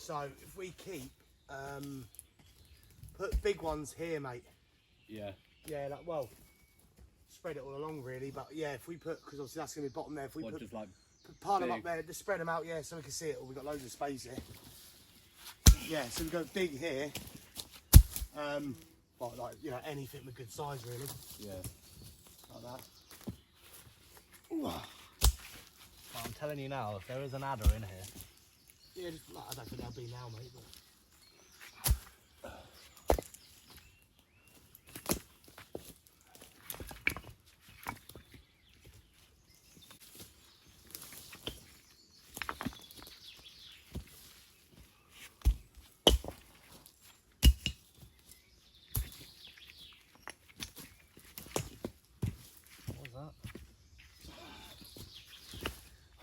So if we keep, put big ones here, mate. Yeah. Yeah, like, well, spread it all along really, but yeah, if we put, because obviously that's going to be bottom there, if we put, just like pile them up there, just spread them out, yeah, so we can see it all. We've got loads of space here. Yeah, so we go big here. But like, you know, anything with good size really. Yeah. Like that. Well, I'm telling you now, if there is an adder in here. Yeah, just, like, I don't think there'll be now, mate, but.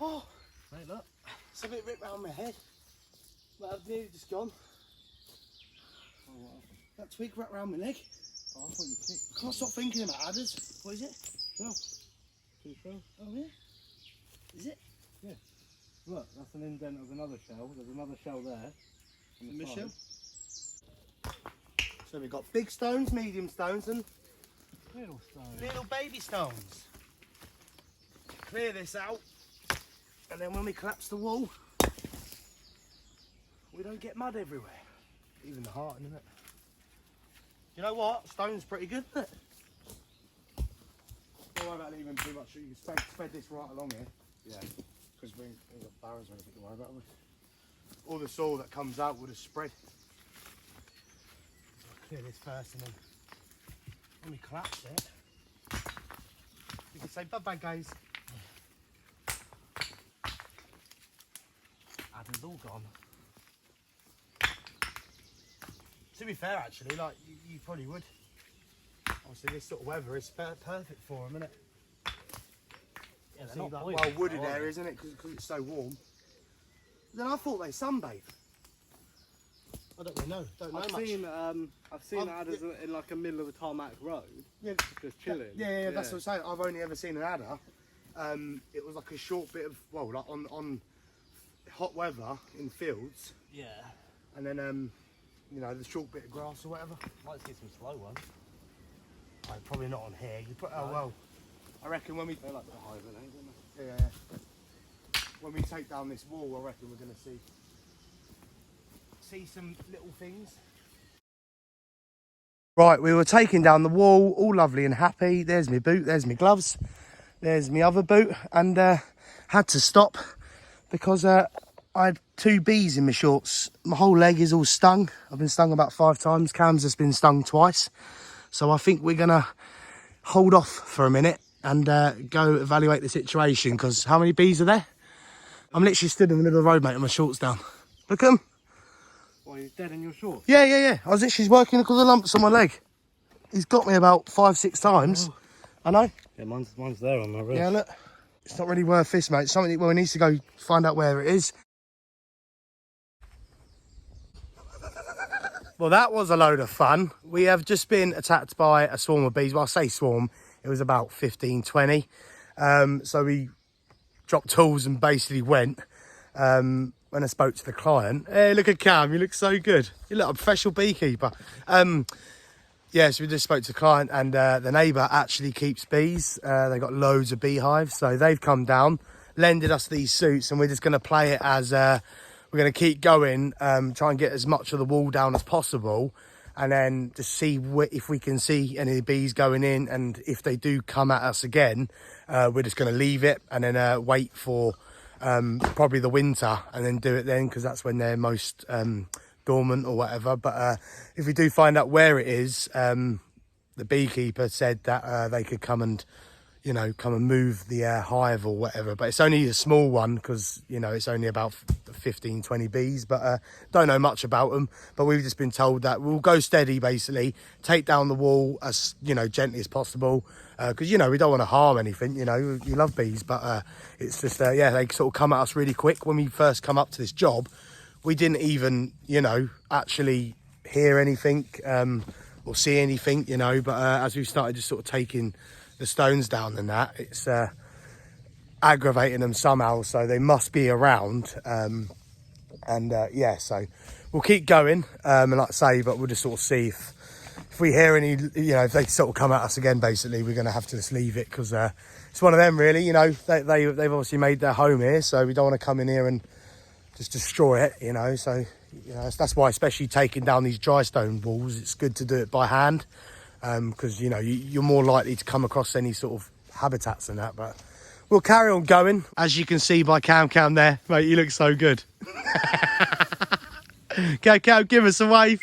Oh, Mate, look. it's a bit ripped round my head. But I've nearly just gone. Oh, what happened? That twig wrapped round my leg. Oh, I thought you kicked. I can't stop thinking about adders. What is it? Shell. Two shells. Oh yeah? Is it? Yeah. Look, that's an indent of another shell. There's another shell there. On the Miss side. shell? So we've got big stones, medium stones and Little stone. little baby stones. Clear this out. And then when we collapse the wall, we don't get mud everywhere. Even the heart, isn't it? You know what? Stone's pretty good, isn't it? Don't worry about leaving too much. You can spread this right along here. Yeah. Because we ain't got barrels or anything to worry about. All the soil that comes out would have spread. I'll clear this first and then when we collapse it, you can say bye-bye, guys. Adder's all gone. To be fair, actually, like you probably would. Obviously, this sort of weather is perfect for them, isn't it? Yeah, they're See, not like, poisonous, well wooded though, are area, they? isn't it? Because it's so warm. Then I thought they sunbathe. I don't really know. Don't know I've much. seen adders in like a middle of a tarmac road, Yeah, just chilling. yeah, that's what I'm saying. I've only ever seen an adder. It was like a short bit of, well, like on hot weather in fields, Yeah. and then you know, the short bit of grass or whatever. Might see some slow ones. Probably not on here. You put, oh well. I reckon when we They like to hibernate, don't they? yeah, when we take down this wall, I reckon we're going to see some little things. Right, we were taking down the wall, all lovely and happy. There's my boot, there's my gloves, there's my other boot, and had to stop because I had 2 bees in my shorts. My whole leg is all stung. I've been stung about 5 times. Cam's just been stung twice. So I think we're gonna hold off for a minute and go evaluate the situation, because how many bees are there? I'm literally stood in the middle of the road, mate, with my shorts down. Look at them. Well, he's dead in your shorts. Yeah. I was literally working because of the lumps on my leg. He's got me about 5-6 times. I know. Yeah, mine's there on my wrist. Yeah, look. It's not really worth this, mate. It's something that, well, we need to go find out where it is. Well, that was a load of fun. We have just been attacked by a swarm of bees. Well, I say swarm, it was about 15, 20. So we dropped tools and basically went. When I spoke to the client, hey, look at Cam, you look so good. You look like a professional beekeeper. Yeah, so we just spoke to the client, and the neighbour actually keeps bees. They got loads of beehives, so they've come down, lended us these suits, and we're just going to play it as we're going to keep going, try and get as much of the wall down as possible, and then just see if we can see any of the bees going in, and if they do come at us again, we're just going to leave it and then wait for probably the winter, and then do it then, because that's when they're most dormant or whatever. But if we do find out where it is, the beekeeper said that they could come and, you know, come and move the hive or whatever. But it's only a small one, because, you know, it's only about 15, 20 bees. But don't know much about them. But we've just been told that we'll go steady, basically, take down the wall as, you know, gently as possible. Because, you know, we don't want to harm anything, you know, you love bees. But it's just, yeah, they sort of come at us really quick. When we first come up to this job, we didn't even, you know, actually hear anything or see anything, you know. But as we started just sort of taking the stones down and that, it's aggravating them somehow. So they must be around. And yeah, so we'll keep going, and like I say, but we'll just sort of see if we hear any, you know, if they sort of come at us again. Basically, we're going to have to just leave it, because it's one of them, really. You know, they've obviously made their home here, so we don't want to come in here and just destroy it, you know. So, you know, that's why, especially taking down these dry stone walls, it's good to do it by hand, because you know you're more likely to come across any sort of habitats and that. But we'll carry on going. As you can see by Cam there, mate, you look so good. Cam, give us a wave.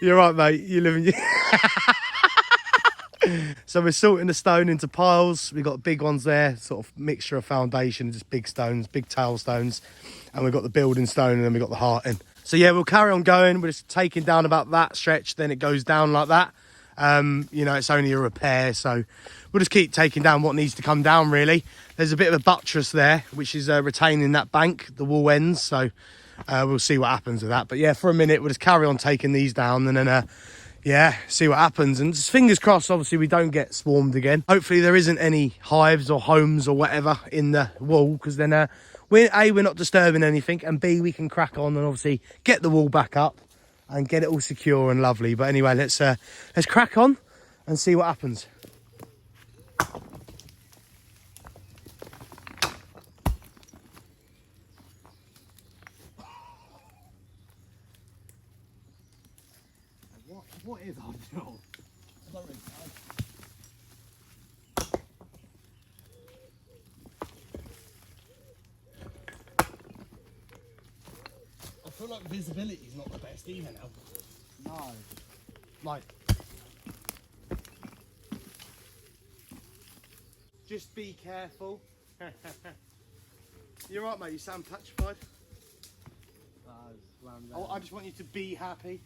You're right, mate. You live in. So we're sorting the stone into piles. We've got big ones there, sort of mixture of foundation, just big stones, big tail stones. And we've got the building stone, and then we've got the heart in. So yeah, we'll carry on going. We're just taking down about that stretch, then it goes down like that. You know, it's only a repair, so we'll just keep taking down what needs to come down, really. There's a bit of a buttress there, which is retaining that bank, the wall ends. So we'll see what happens with that. But yeah, for a minute, we'll just carry on taking these down, and then yeah, see what happens. And just fingers crossed, obviously, we don't get swarmed again. Hopefully there isn't any hives or homes or whatever in the wall, because then we're not disturbing anything, and B, we can crack on and obviously get the wall back up and get it all secure and lovely. But anyway, let's crack on and see what happens. What is our job? I don't really know. I feel like visibility is not the best either now. No. Like, just be careful. You're right, mate. You sound petrified. I just want you to be happy.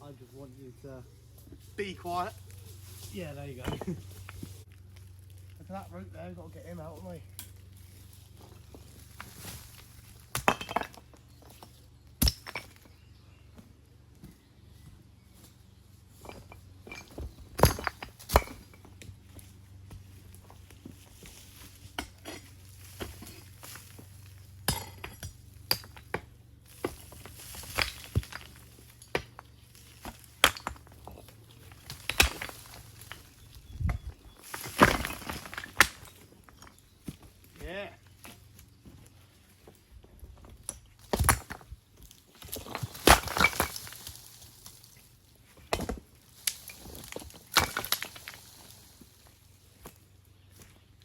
I just want you to Be quiet. Yeah, there you go. Look at that root there. We've got to get him out, haven't we? Yeah.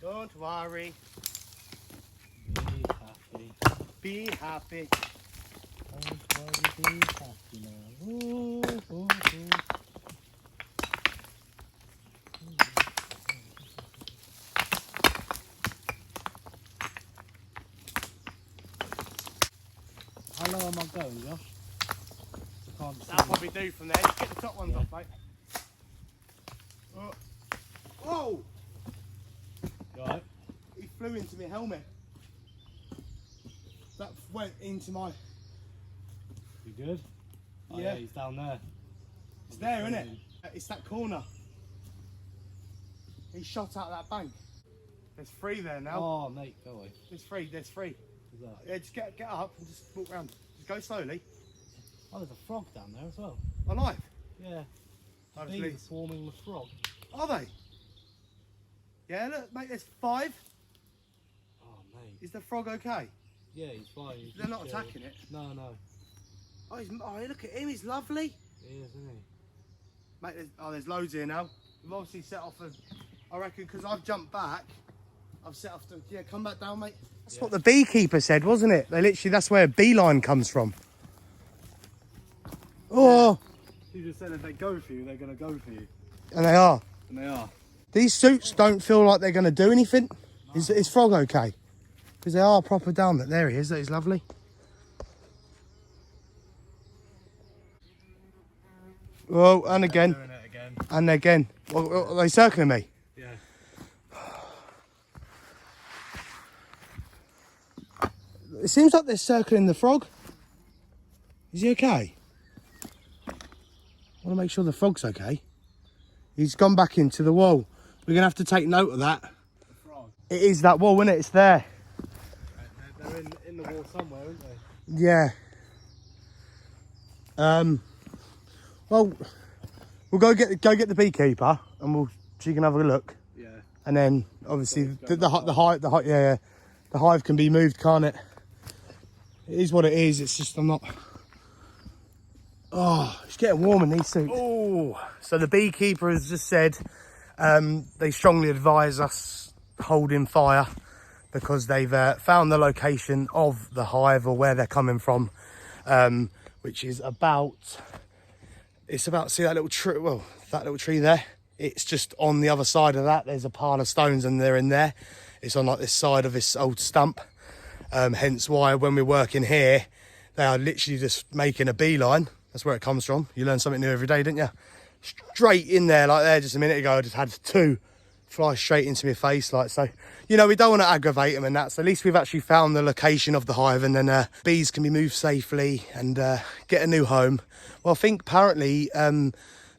Don't worry. Be happy. Be happy. Everybody be happy now. Ooh, ooh, ooh. How low am I going, Josh? I can't see. That'll probably do from there. Just get the top ones off, mate. Oh. Whoa! You alright? He flew into my helmet. That went into my... You good? Oh, Yeah. He's down there. It's there, isn't it? It's that corner. He shot out that bank. There's three there now. Oh, mate, go away. There's three. There's three. What's that? Yeah, just get up and just walk around. Just go slowly. Oh, there's a frog down there as well. Alive. Yeah. The Obviously. bees are swarming with frog. Are they? Yeah, look, mate, there's five. Oh, mate. Is the frog okay? Yeah, he's fine. He's They're just not chilling. attacking it. No, no. Oh, look at him. He's lovely. He is, isn't he? Mate, there's loads here now. We've obviously set off I reckon, because I've jumped back, I've set off yeah, come back down, mate. That's what the beekeeper said, wasn't it? That's where a beeline comes from. Oh! He just said if they go for you, they're going to go for you. And they are. And they are. These suits don't feel like they're going to do anything. No. Is Frog okay? Because they are proper down there. There he is. That is lovely. Oh, and again. Doing it again. And again. Well, are they circling me? Yeah. It seems like they're circling the frog. Is he okay? I want to make sure the frog's okay. He's gone back into the wall. We're going to have to take note of that. The frog. It is that wall, isn't it? It's there. They're They're in the wall somewhere, aren't they? Yeah. Well, we'll go get the beekeeper, and she can have a look. Yeah. And then obviously the hive can be moved, can't it? It is what it is. It's just I'm not. Oh, it's getting warm in these suits. Oh, so the beekeeper has just said they strongly advise us holding fire because they've found the location of the hive or where they're coming from, which is about. It's about, see that little tree, well, that little tree there, it's just on the other side of that. There's a pile of stones and they're in there. It's on like this side of this old stump. Hence why when we're working here, they are literally just making a beeline. That's where it comes from. You learn something new every day, don't you? Straight in there like there just a minute ago, I just had two fly straight into my face like so. You know, we don't want to aggravate them and that, so at least we've actually found the location of the hive, and then bees can be moved safely and get a new home. Well, I think apparently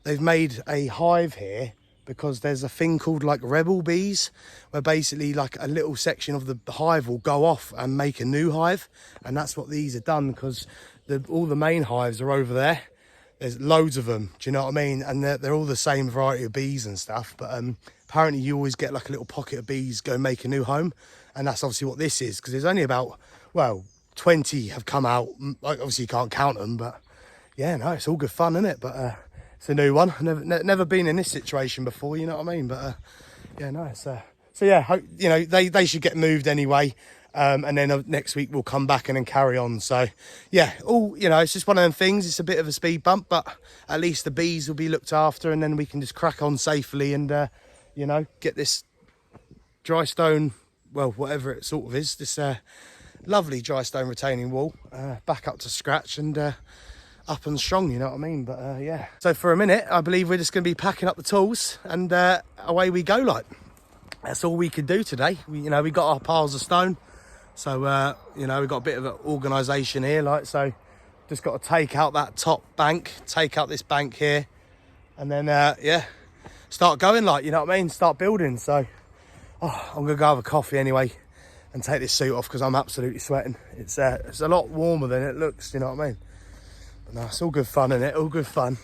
they've made a hive here because there's a thing called like rebel bees, where basically like a little section of the hive will go off and make a new hive, and that's what these are done because all the main hives are over there. There's loads of them, do you know what I mean? And they're all the same variety of bees and stuff, but apparently you always get like a little pocket of bees go make a new home, and that's obviously what this is, because there's only about, well, 20 have come out. Like, obviously you can't count them, but yeah, no, it's all good fun, isn't it? But it's a new one. Never been in this situation before, you know what I mean? But yeah, no, it's so yeah, you know, they should get moved anyway. And then next week we'll come back and then carry on. So yeah, you know, it's just one of them things. It's a bit of a speed bump, but at least the bees will be looked after, and then we can just crack on safely and you know, get this dry stone, well, whatever it sort of is, this lovely dry stone retaining wall back up to scratch and up and strong, you know what I mean? But yeah, so for a minute I believe we're just going to be packing up the tools and away we go. Like, that's all we could do today. You know, we got our piles of stone. So, you know, we've got a bit of an organisation here, like, so just got to take out that top bank, take out this bank here, and then, yeah, start going, like, you know what I mean, start building. So, I'm going to go have a coffee anyway and take this suit off because I'm absolutely sweating. It's a lot warmer than it looks, you know what I mean? But no, it's all good fun, isn't it? All good fun.